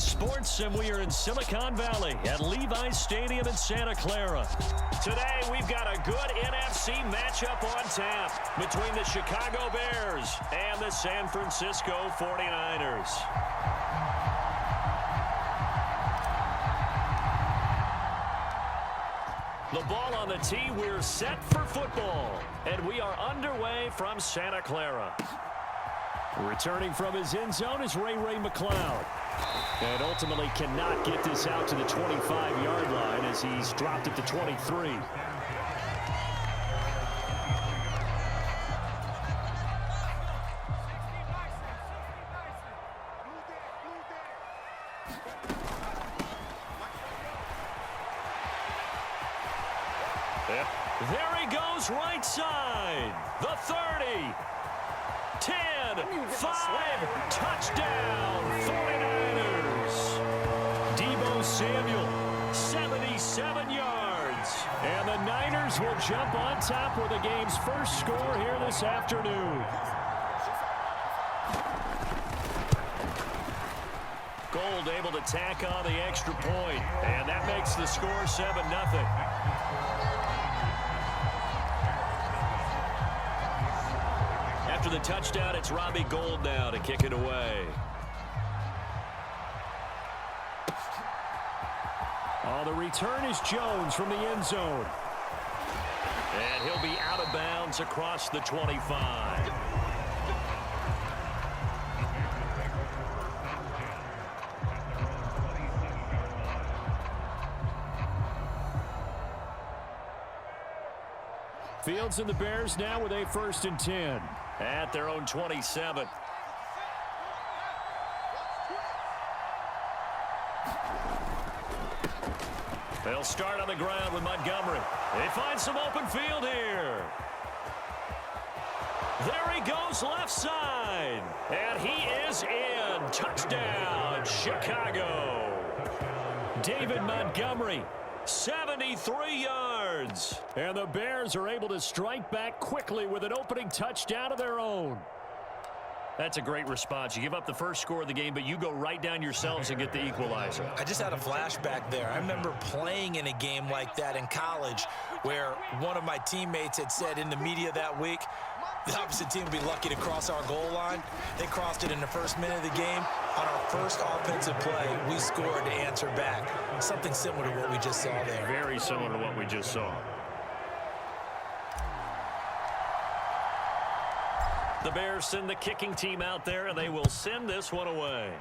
Sports, and we are in Silicon Valley at Levi's Stadium in Santa Clara. Today, we've got a good NFC matchup on tap between the Chicago Bears and the San Francisco 49ers. The ball on the tee, we're set for football, and we are underway from Santa Clara. Returning from his end zone is Ray McCloud. And ultimately cannot get this out to the 25-yard line as he's dropped it to 23. There he goes, right side. The 30. 10, 5, touchdown, 49ers. Deebo Samuel, 77 yards. And the Niners will jump on top with the game's first score here this afternoon. Gold able to tack on the extra point, and that makes the score 7-0. After the touchdown, it's Robbie Gould now to kick it away. Oh, the return is Jones from the end zone. And he'll be out of bounds across the 25. Fields and the Bears now with a 1st and 10. At their own 27. They'll start on the ground with Montgomery. They find some open field here. There he goes, left side. And he is in. Touchdown, Chicago. David Montgomery. 73 yards. And the Bears are able to strike back quickly with an opening touchdown of their own. That's a great response. You give up the first score of the game, but you go right down yourselves and get the equalizer. I just had a flashback there. I remember playing in a game like that in college where one of my teammates had said in the media that week, the opposite team would be lucky to cross our goal line. They crossed it in the first minute of the game. On our first offensive play, we scored to answer back. Something similar to what we just saw there. Very similar to what we just saw. The Bears send the kicking team out there, and they will send this one away.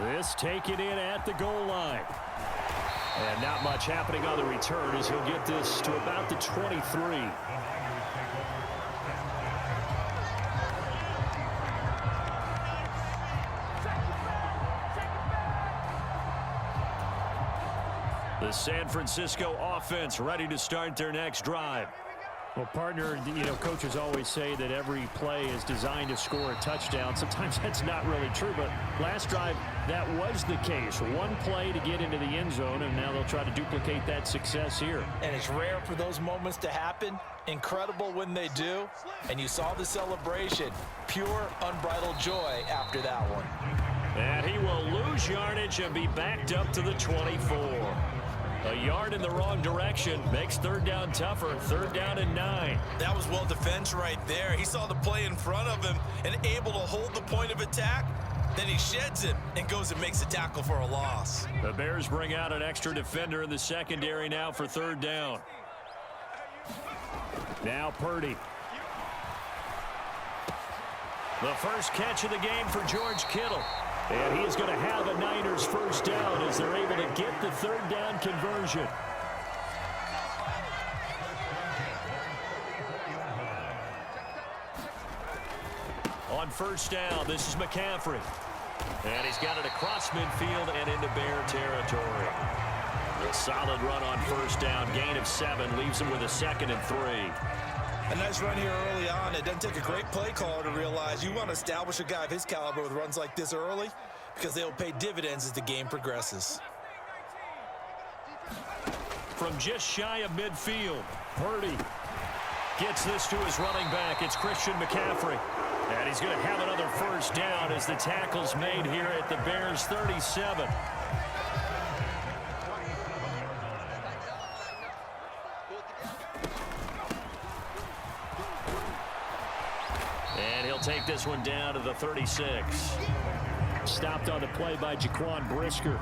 This taken in at the goal line. And not much happening on the return as he'll get this to about the 23. The San Francisco offense ready to start their next drive. Well, partner, coaches always say that every play is designed to score a touchdown. Sometimes that's not really true, but last drive, that was the case. One play to get into the end zone, and now they'll try to duplicate that success here. And it's rare for those moments to happen. Incredible when they do. And you saw the celebration. Pure, unbridled joy after that one. And he will lose yardage and be backed up to the 24. A yard in the wrong direction makes third down tougher. 3rd down and 9. That was well defense right there. He saw the play in front of him and able to hold the point of attack. Then he sheds it and goes and makes a tackle for a loss. The Bears bring out an extra defender in the secondary now for 3rd down. Now Purdy. The first catch of the game for George Kittle. And he is going to have a Niners 1st down as they're able to get the 3rd down conversion. On 1st down, this is McCaffrey. And he's got it across midfield and into Bear territory. A solid run on 1st down. Gain of 7 leaves him with a 2nd and 3. A nice run here early on. It doesn't take a great play caller to realize you want to establish a guy of his caliber with runs like this early because they'll pay dividends as the game progresses. From just shy of midfield, Purdy gets this to his running back. It's Christian McCaffrey. And he's going to have another first down as the tackle's made here at the Bears' 37. And he'll take this one down to the 36. Stopped on the play by Jaquan Brisker.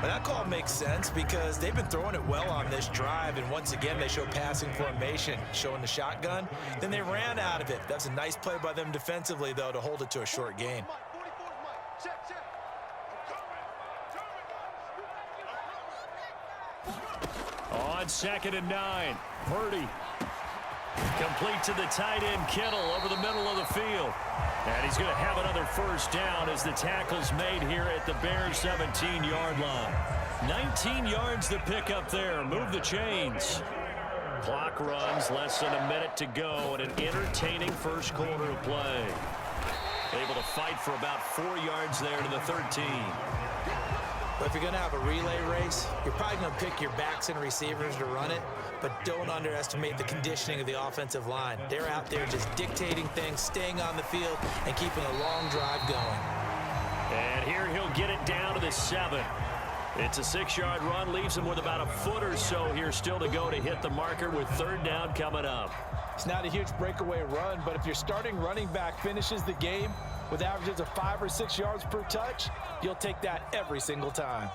Well, that call makes sense because they've been throwing it well on this drive, and once again they show passing formation, showing the shotgun. Then they ran out of it. That's a nice play by them defensively, though, to hold it to a short gain. On 2nd and 9, Purdy. Complete to the tight end, Kittle, over the middle of the field. And he's going to have another first down as the tackle's made here at the Bears' 17-yard line. 19 yards to pick up there. Move the chains. Clock runs, less than a minute to go, and an entertaining first quarter of play. Able to fight for about 4 yards there to the 13. But if you're going to have a relay race, you're probably going to pick your backs and receivers to run it, but don't underestimate the conditioning of the offensive line. They're out there just dictating things, staying on the field, and keeping a long drive going. And here he'll get it down to the 7. It's a 6-yard run, leaves him with about a foot or so here still to go to hit the marker with 3rd down coming up. It's not a huge breakaway run, but if your starting running back finishes the game with averages of 5 or 6 yards per touch, you'll take that every single time.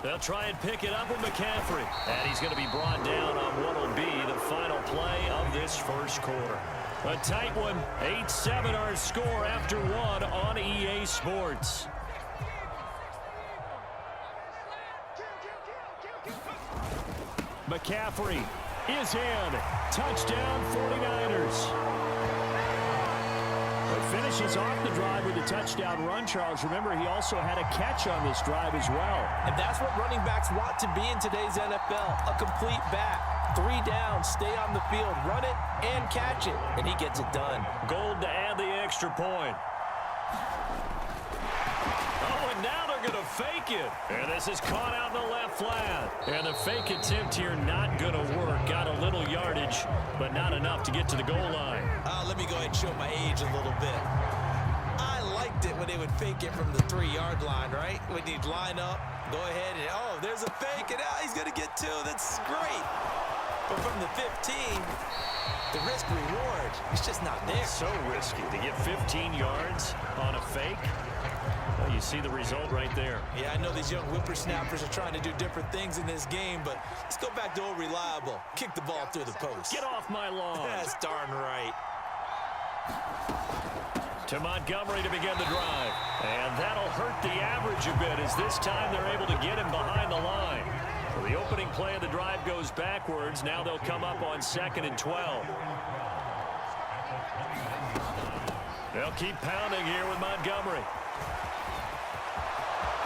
They'll try and pick it up with McCaffrey. And he's going to be brought down on what will be the final play of this first quarter. A tight one, 8-7 our score after 1 on EA Sports. McCaffrey is in. Touchdown 49ers. But finishes off the drive with a touchdown run, Charles. Remember, he also had a catch on this drive as well. And that's what running backs want to be in today's NFL, a complete back. 3 downs, stay on the field, run it, and catch it. And he gets it done. Gold to add the extra point. Oh, and now they're going to fake it. And this is caught out in the left flat. And the fake attempt here not going to work. Got a little yardage, but not enough to get to the goal line. Let me go ahead and show my age a little bit. I liked it when they would fake it from the 3-yard line, right? When you'd line up, go ahead, and oh, there's a fake, and he's going to get 2. That's great. But from the 15, the risk-reward is just not there. So risky to get 15 yards on a fake. Well, you see the result right there. Yeah, I know these young whippersnappers are trying to do different things in this game, but let's go back to old reliable. Kick the ball through the post. Get off my lawn. That's darn right. To Montgomery to begin the drive. And that'll hurt the average a bit as this time they're able to get him behind the line. So the opening play of the drive goes backwards. Now they'll come up on 2nd and 12. They'll keep pounding here with Montgomery.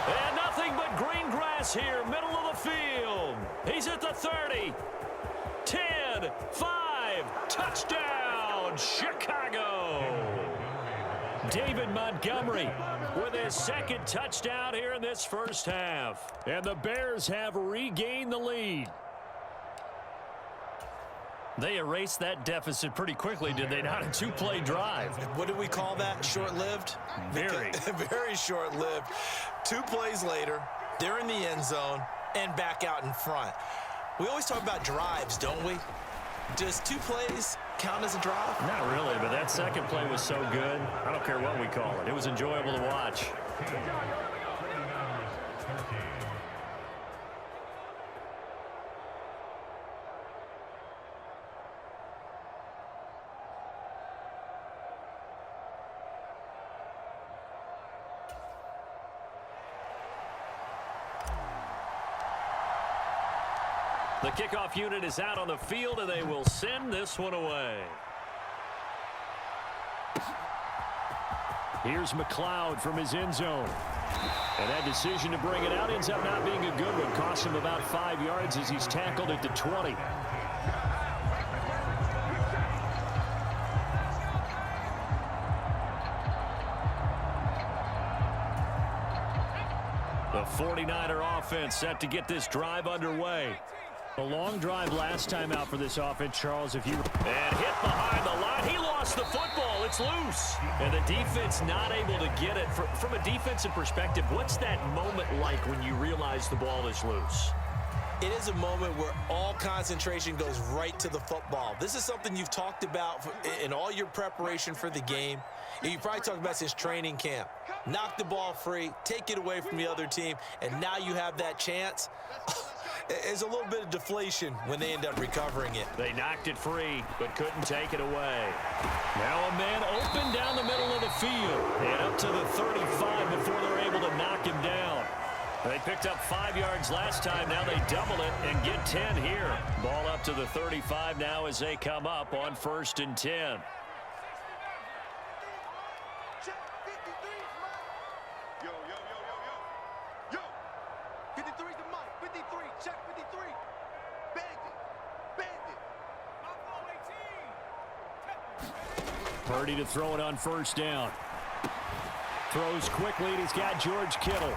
And nothing but green grass here, middle of the field. He's at the 30. 10, 5, touchdown, Chicago. David Montgomery with his 2nd touchdown here in this first half. And the Bears have regained the lead. They erased that deficit pretty quickly, did they not? A 2-play drive. What do we call that? Short-lived? Very. Very short-lived. 2 plays later, they're in the end zone and back out in front. We always talk about drives, don't we? Does 2 plays count as a drive? Not really, but that 2nd play was so good. I don't care what we call it. It was enjoyable to watch. The kickoff unit is out on the field, and they will send this one away. Here's McLeod from his end zone. And that decision to bring it out ends up not being a good one. Costs him about 5 yards as he's tackled at the 20. The 49er offense set to get this drive underway. A long drive last time out for this offense, Charles. And hit behind the line. He lost the football. It's loose. And the defense not able to get it. From a defensive perspective, what's that moment like when you realize the ball is loose? It is a moment where all concentration goes right to the football. This is something you've talked about in all your preparation for the game. You probably talked about since training camp. Knock the ball free, take it away from the other team, and now you have that chance. There's a little bit of deflation when they end up recovering it. They knocked it free, but couldn't take it away. Now a man open down the middle of the field. And up to the 35 before they're able to knock him down. They picked up 5 yards last time. Now they double it and get 10 here. Ball up to the 35 now as they come up on 1st and 10. Purdy to throw it on 1st down. Throws quickly, and he's got George Kittle.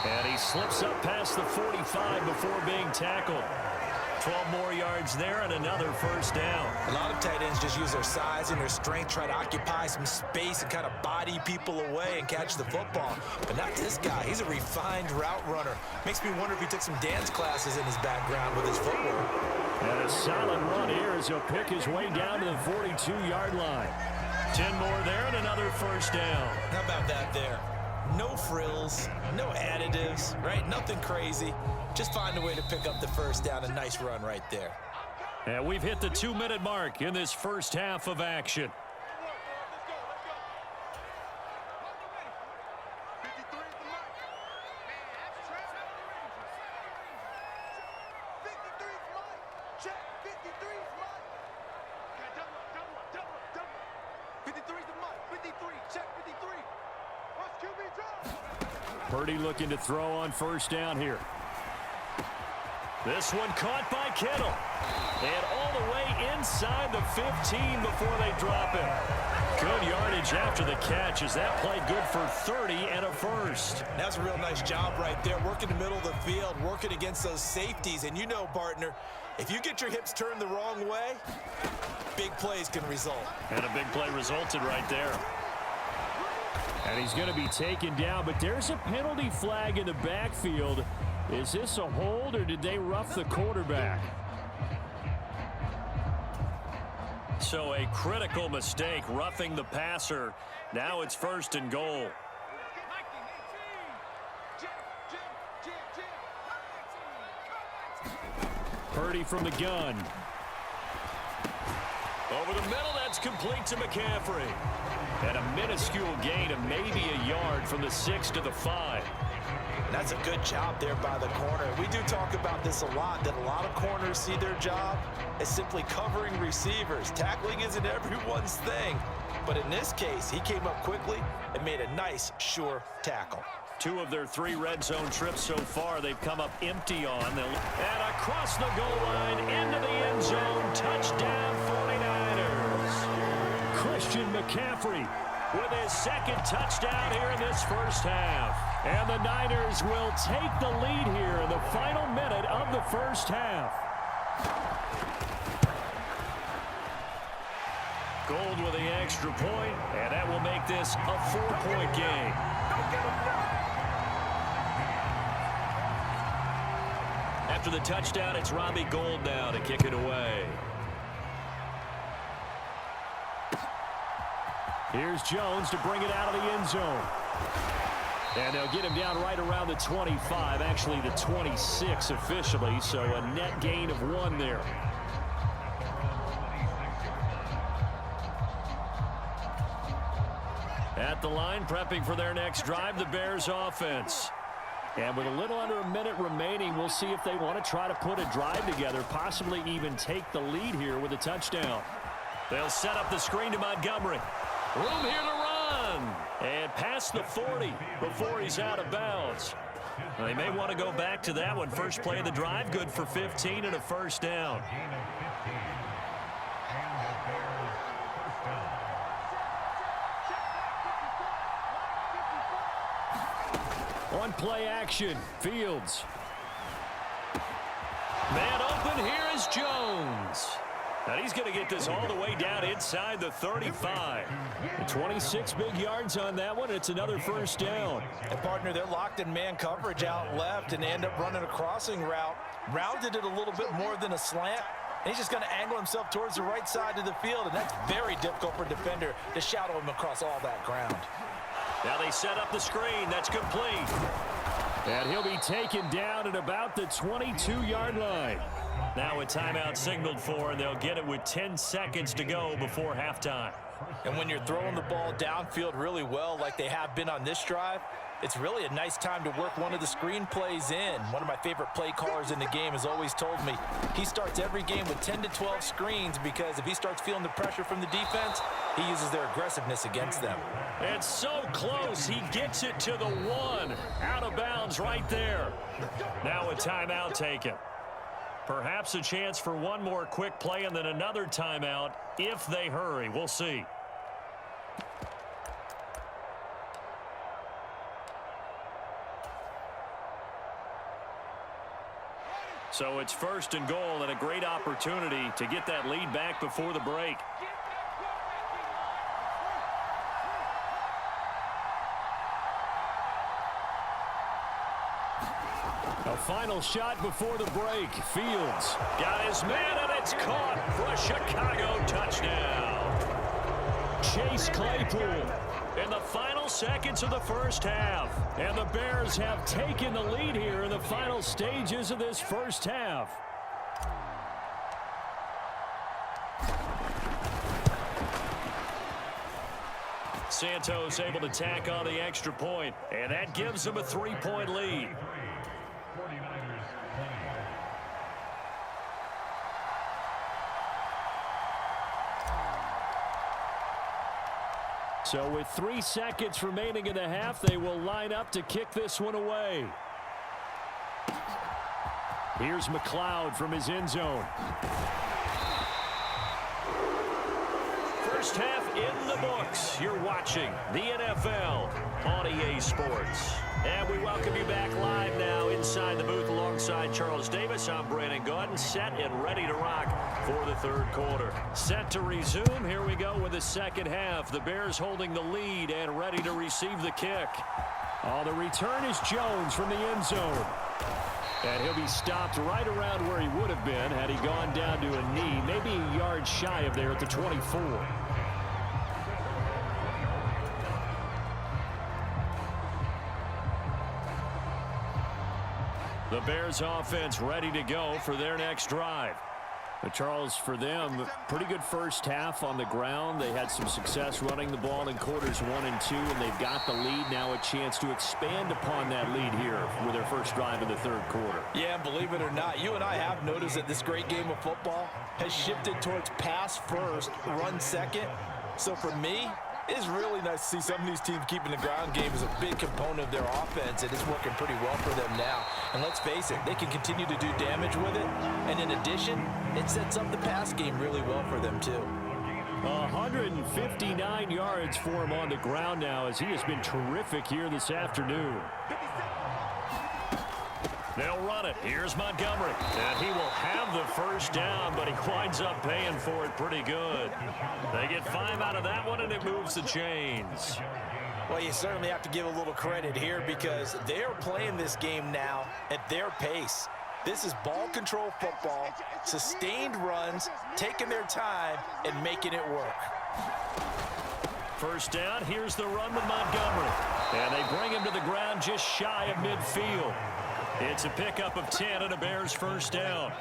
And he slips up past the 45 before being tackled. 12 more yards there and another 1st down. A lot of tight ends just use their size and their strength, try to occupy some space and kind of body people away and catch the football. But not this guy. He's a refined route runner. Makes me wonder if he took some dance classes in his background with his footwork. And a solid run here as he'll pick his way down to the 42-yard line. 10 more there and another 1st down. How about that there? No frills, no additives, right? Nothing crazy. Just find a way to pick up the 1st down. A nice run right there. And we've hit the 2-minute mark in this first half of action. Purdy looking to throw on 1st down here. This one caught by Kittle. And all the way inside the 15 before they drop him. Good yardage after the catch as that play good for 30 and a 1st. That's a real nice job right there. Working the middle of the field, working against those safeties. And you know, partner, if you get your hips turned the wrong way, big plays can result. And a big play resulted right there. And he's going to be taken down, but there's a penalty flag in the backfield. Is this a hold, or did they rough the quarterback? So a critical mistake, roughing the passer. Now it's 1st and goal. Purdy from the gun. Over the middle, that's complete to McCaffrey. And a minuscule gain of maybe a yard from the 6 to the 5. That's a good job there by the corner. We do talk about this a lot, that a lot of corners see their job as simply covering receivers. Tackling isn't everyone's thing. But in this case, he came up quickly and made a nice, sure tackle. 2 of their 3 red zone trips so far, they've come up empty on. And across the goal line, into the end zone, touchdown 49ers. Christian McCaffrey with his 2nd touchdown here in this first half. And the Niners will take the lead here in the final minute of the first half. Gold with the extra point, and that will make this a 4-point game. After the touchdown, it's Robbie Gould now to kick it away. Here's Jones to bring it out of the end zone. And they'll get him down right around the 25, actually the 26 officially, so a net gain of 1 there. At the line, prepping for their next drive, the Bears offense. And with a little under a minute remaining, we'll see if they want to try to put a drive together, possibly even take the lead here with a touchdown. They'll set up the screen to Montgomery. Room here to run. And past the 40 before he's out of bounds. They may want to go back to that one. First play of the drive, good for 15 and a 1st down. On play action, Fields. Man open And here is Jones. And he's going to get this all the way down inside the 35. 26 big yards on that one. It's another first down. And, partner, they're locked in man coverage out left, and they end up running a crossing route. Rounded it a little bit more than a slant. And he's just going to angle himself towards the right side of the field, and that's very difficult for a defender to shadow him across all that ground. Now they set up the screen. That's complete. And he'll be taken down at about the 22-yard line. Now a timeout signaled for, and they'll get it with 10 seconds to go before halftime. And when you're throwing the ball downfield really well like they have been on this drive, it's really a nice time to work one of the screen plays in. One of my favorite play callers in the game has always told me he starts every game with 10 to 12 screens because if he starts feeling the pressure from the defense, he uses their aggressiveness against them. It's so close. He gets it to the 1. Out of bounds right there. Now a timeout taken. Perhaps a chance for one more quick play and then another timeout if they hurry. We'll see. So it's first and goal and a great opportunity to get that lead back before the break. A final shot before the break. Fields got his man, and it's caught for a Chicago touchdown. Chase Claypool in the final seconds of the first half. And the Bears have taken the lead here in the final stages of this first half. Santos able to tack on the extra point, and that gives them a 3-point lead. So with 3 seconds remaining in the half, they will line up to kick this one away. Here's McLeod from his end zone. First half in the books. You're watching the NFL on EA Sports. And we welcome you back live now inside the booth alongside Charles Davis. I'm Brandon Gaudin, set and ready to rock for the third quarter. Set to resume. Here we go with the second half. The Bears holding the lead and ready to receive the kick. Oh, the return is Jones from the end zone. And he'll be stopped right around where he would have been had he gone down to a knee, maybe a yard shy of there at the 24. The Bears offense ready to go for their next drive. But Charles, for them, pretty good first half on the ground. They had some success running the ball in quarters 1 and 2, and they've got the lead. Now a chance to expand upon that lead here with their first drive in the third quarter. Yeah, believe it or not, you and I have noticed that this great game of football has shifted towards pass first, run second. So for me, it's really nice to see some of these teams keeping the ground game as a big component of their offense, and it's working pretty well for them now. And let's face it, they can continue to do damage with it. And in addition, it sets up the pass game really well for them, too. 159 yards for him on the ground now as he has been terrific here this afternoon. They'll run it. Here's Montgomery. And he will have the first down, but he winds up paying for it pretty good. They get 5 out of that one, and it moves the chains. Well, you certainly have to give a little credit here because they're playing this game now at their pace. This is ball control football, sustained runs, taking their time, and making it work. First down, here's the run with Montgomery. And they bring him to the ground just shy of midfield. It's a pickup of 10 and a Bears first down.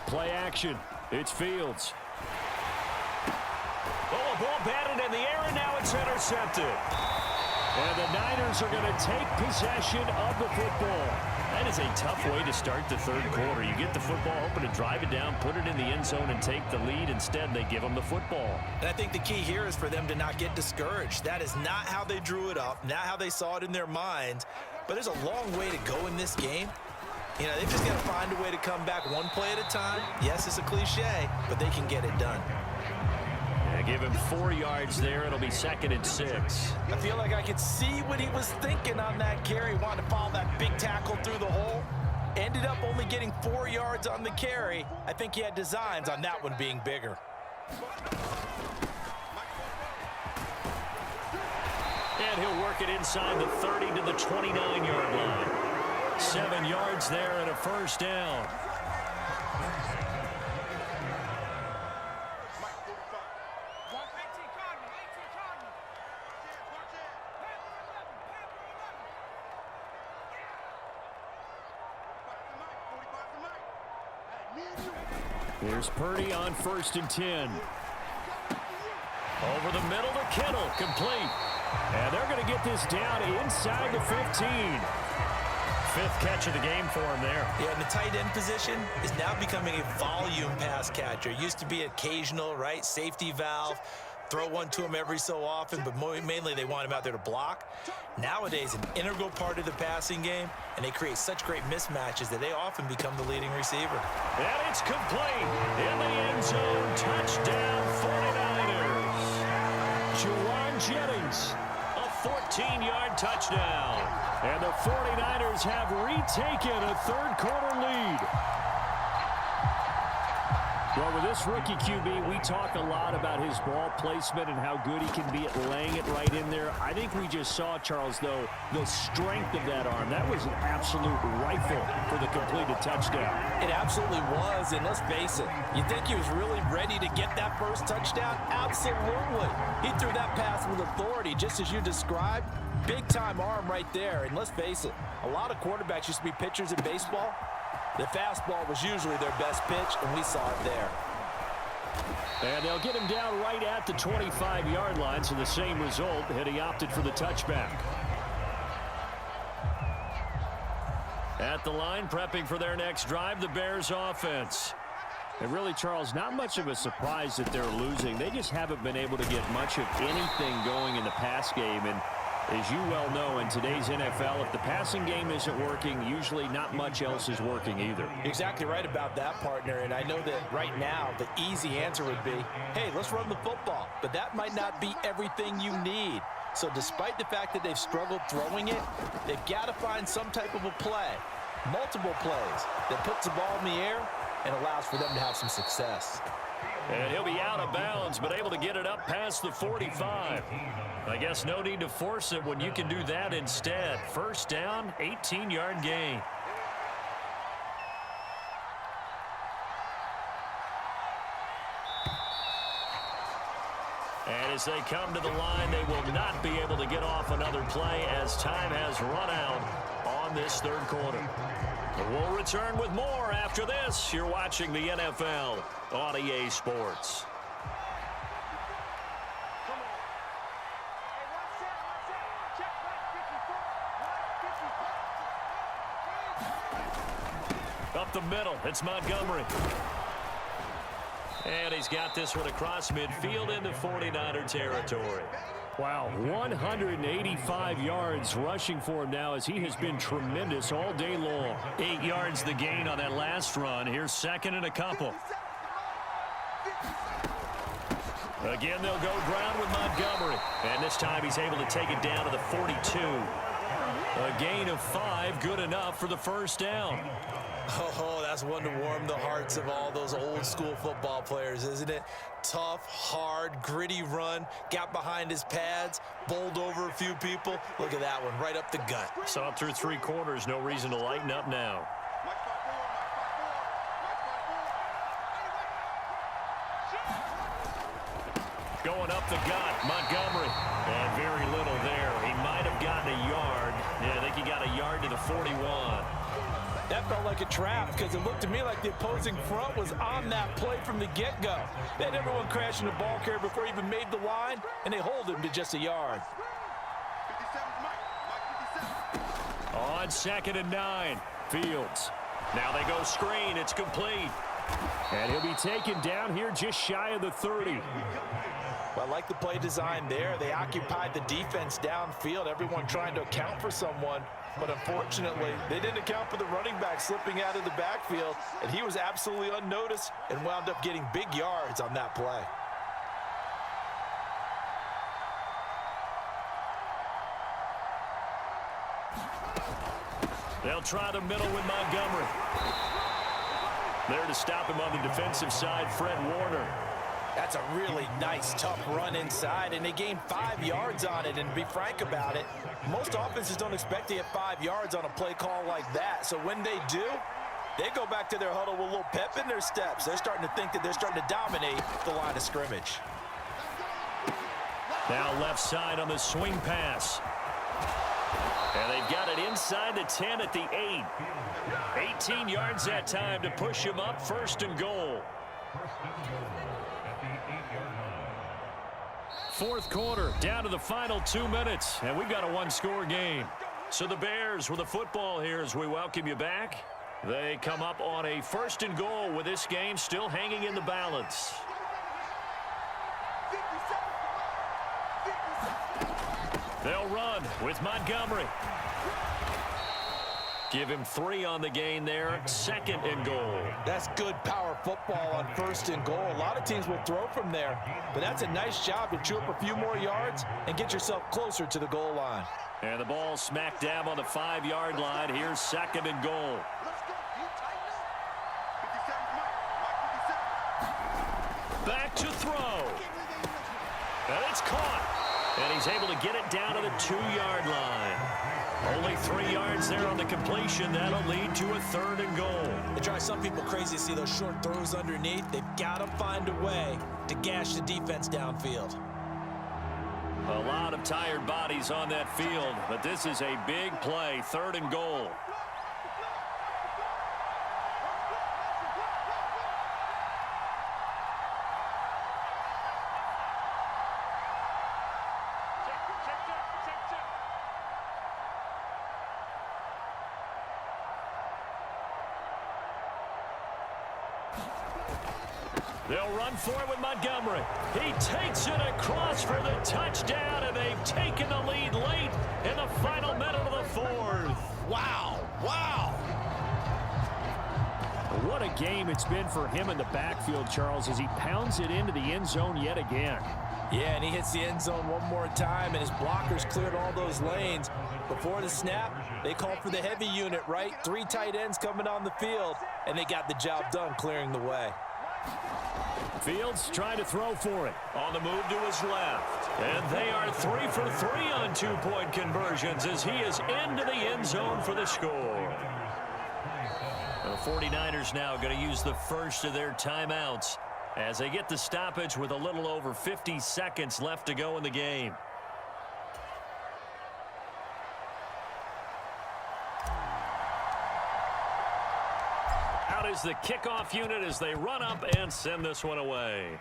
Play action. It's Fields. Oh, a ball batted in the air, and now it's intercepted. And the Niners are going to take possession of the football. That is a tough way to start the third quarter. You get the football, hoping to drive it down, put it in the end zone, and take the lead. Instead, they give them the football. And I think the key here is for them to not get discouraged. That is not how they drew it up, not how they saw it in their minds. But there's a long way to go in this game. You know, they've just got to find a way to come back one play at a time. Yes, it's a cliche, but they can get it done. And give him 4 yards there. It'll be 2nd and 6. I feel like I could see what he was thinking on that carry. Wanted to follow that big tackle through the hole. Ended up only getting 4 yards on the carry. I think he had designs on that one being bigger. And he'll work it inside the 30 to the 29-yard line. 7 yards there and a first down. Here's Purdy on 1st and 10. Over the middle to Kittle, complete. And they're going to get this down inside the 15. 5th catch of the game for him there. Yeah, and the tight end position is now becoming a volume pass catcher. Used to be occasional, right? Safety valve. Throw one to him every so often, but mainly they want him out there to block. Nowadays, an integral part of the passing game, and they create such great mismatches that they often become the leading receiver. And it's complete in the end zone. Touchdown, 49ers. Juwan Jennings, a 14-yard touchdown. And the 49ers have retaken a 3rd-quarter lead. Well, with this rookie QB, we talk a lot about his ball placement and how good he can be at laying it right in there. I think we just saw, Charles, though, the strength of that arm. That was an absolute rifle for the completed touchdown. It absolutely was, and let's face it, you think he was really ready to get that first touchdown? Absolutely. He threw that pass with authority, just as you described. Big-time arm right there, and let's face it, a lot of quarterbacks used to be pitchers in baseball. The fastball was usually their best pitch, and we saw it there. And they'll get him down right at the 25-yard line, so the same result, had he opted for the touchback. At the line, prepping for their next drive, the Bears offense. And really, Charles, not much of a surprise that they're losing. They just haven't been able to get much of anything going in the pass game. And as you well know, in today's NFL, if the passing game isn't working, usually not much else is working either. Exactly right about that, partner. And I know that right now, the easy answer would be, hey, let's run the football. But that might not be everything you need. So despite the fact that they've struggled throwing it, they've got to find some type of a play, multiple plays, that puts the ball in the air and allows for them to have some success. And he'll be out of bounds, but able to get it up past the 45. I guess no need to force it when you can do that instead. First down, 18-yard gain. And as they come to the line, they will not be able to get off another play as time has run out on this 3rd quarter. We'll return with more after this. You're watching the NFL on EA Sports. Up the middle, it's Montgomery. And he's got this one across midfield into 49er territory. Wow, 185 yards rushing for him now as he has been tremendous all day long. 8 yards the gain on that last run. Here's 2nd and a couple. Again, they'll go ground with Montgomery. And this time he's able to take it down to the 42. A gain of 5, good enough for the first down. Oh, that's one to warm the hearts of all those old school football players, isn't it? Tough, hard, gritty run, got behind his pads, bowled over a few people. Look at that one, right up the gut. Saw it through 3 quarters, no reason to lighten up now. Going up the gut, Montgomery. And very little there. He might have gotten a yard. Yeah, I think he got a yard to the 41. That felt like a trap because it looked to me like the opposing front was on that play from the get-go. They had everyone crashing the ball carrier before he even made the line, and they hold him to just a yard. On 2nd and 9, Fields. Now they go screen, it's complete. And he'll be taken down here just shy of the 30. Well, I like the play design there. They occupied the defense downfield, everyone trying to account for someone. But unfortunately, they didn't account for the running back slipping out of the backfield, and he was absolutely unnoticed and wound up getting big yards on that play. They'll try the middle with Montgomery. There to stop him on the defensive side, Fred Warner. That's a really nice, tough run inside, and they gained 5 yards on it. And to be frank about it, most offenses don't expect to get 5 yards on a play call like that. So when they do, they go back to their huddle with a little pep in their steps. They're starting to think that they're starting to dominate the line of scrimmage. Now left side on the swing pass. And they've got it inside the 10 at the 8. 18 yards that time to push him up, 1st and goal. 4th quarter, down to the final 2 minutes, and we've got a 1-score game. So the Bears with the football here as we welcome you back. They come up on a 1st and goal with this game still hanging in the balance. They'll run with Montgomery. Give him 3 on the gain there, 2nd and goal. That's good power football on 1st and goal. A lot of teams will throw from there, but that's a nice job to chew up a few more yards and get yourself closer to the goal line. And the ball smack dab on the 5-yard line. Here's 2nd and goal. Back to throw. And it's caught. And he's able to get it down to the 2-yard line. Only 3 yards there on the completion. That'll lead to a 3rd and goal. It drives some people crazy to see those short throws underneath. They've got to find a way to gash the defense downfield. A lot of tired bodies on that field, but this is a big play, 3rd and goal. They'll run for it with Montgomery. He takes it across for the touchdown, and they've taken the lead late in the final minute of the 4th. Wow, wow. What a game it's been for him in the backfield, Charles, as he pounds it into the end zone yet again. Yeah, and he hits the end zone one more time, and his blockers cleared all those lanes. Before the snap, they called for the heavy unit, right? 3 tight ends coming on the field, and they got the job done clearing the way. Fields trying to throw for it. On the move to his left. And they are 3 for 3 on 2-point conversions as he is into the end zone for the score. The 49ers now going to use the first of their timeouts as they get the stoppage with a little over 50 seconds left to go in the game. Out is the kickoff unit as they run up and send this one away.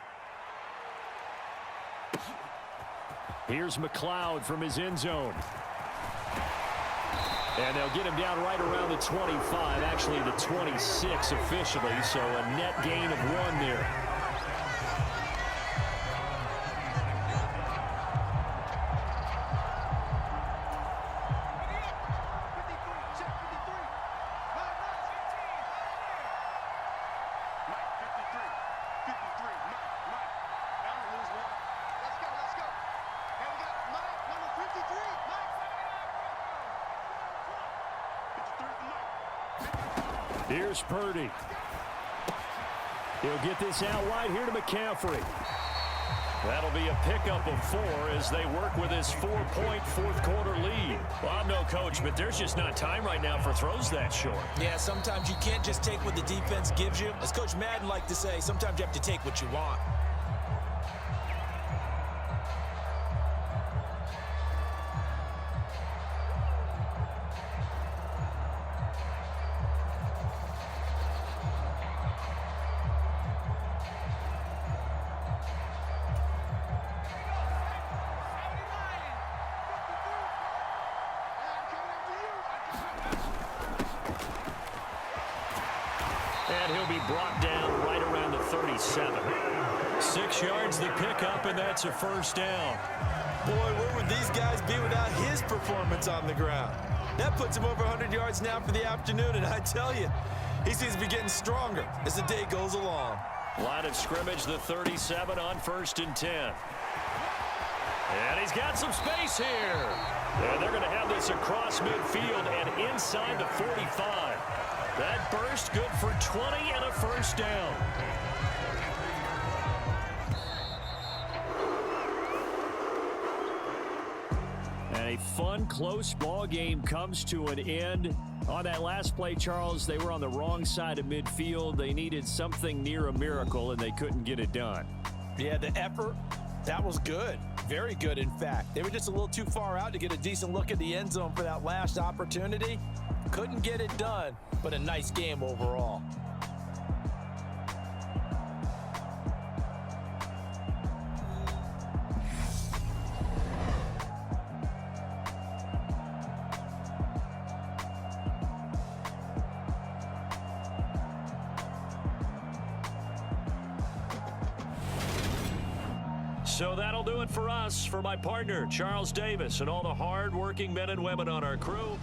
Here's McLeod from his end zone. And they'll get him down right around the 25, actually the 26 officially, so a net gain of 1 there. Here's Purdy. He'll get this out wide here to McCaffrey. That'll be a pickup of 4 as they work with this 4-point 4th quarter lead. Well, I'm no coach, but there's just not time right now for throws that short. Yeah, sometimes you can't just take what the defense gives you. As Coach Madden liked to say, sometimes you have to take what you want. And he'll be brought down right around the 37. 6 yards the pickup, and that's a 1st down. Boy, where would these guys be without his performance on the ground? That puts him over 100 yards now for the afternoon, and I tell you, he seems to be getting stronger as the day goes along. Line of scrimmage, the 37 on 1st and 10. And he's got some space here. And they're going to have this across midfield and inside the 45. That burst good for 20 and a first down. And a fun, close ball game comes to an end. On that last play, Charles, they were on the wrong side of midfield. They needed something near a miracle, and they couldn't get it done. Yeah, the effort, that was good. Very good, in fact. They were just a little too far out to get a decent look at the end zone for that last opportunity. Couldn't get it done, but a nice game overall. So that'll do it for us. For my partner, Charles Davis, and all the hard-working men and women on our crew,